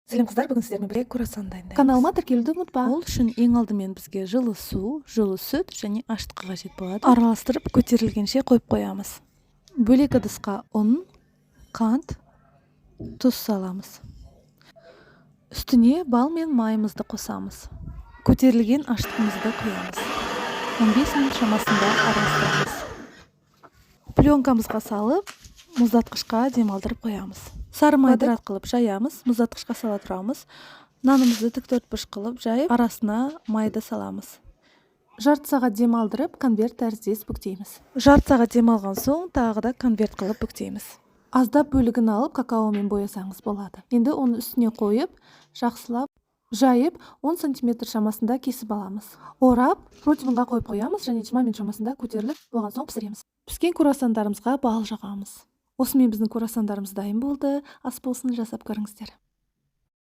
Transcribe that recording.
Сәлем қыздар, бүгін сіздермен бірге круассан дайындаймыз. Каналыма тіркелуді ұмытпа. Ол үшін ең алдымен бізге жылы су, жылы сүт және аштық қажет болады. Араластырып көтерілгенше қойып қоямыз. Бөлек ыдысқа ұн, қант, тұз саламыз. Үстіне бал мен майымызды қосамыз. Көтерілген аштығымызды құямыз. 15 минут шамасында араластырамыз. Пленкамызға салып, мұздатқышқа демалдырып қоямыз. Сары майды қылып жаямыз, мұздатқышқа сала тұрамыз. Нанымызды тіктөртбұрыш қылып жайып, арасына майды саламыз. Жарты сағат демалдырып, конверт тәріздес бүктейміз. Жарты сағат демалған соң тағы да конверт қылып бүктейміз. Аздап бөлігін алып какаомен боясаңыз болады. Енді оны үстіне қойып, жақсылап жайып 10 см шамасында кесіп аламыз. Орап, противенға қойып қоямыз және 20 минут шамасында көтеріліп, болған соң пісіреміз. Піскен круассандарымызға бал жағамыз. Осымен біздің круассандарымыз дайын болды. Ас болсын, жасап көріңіздер.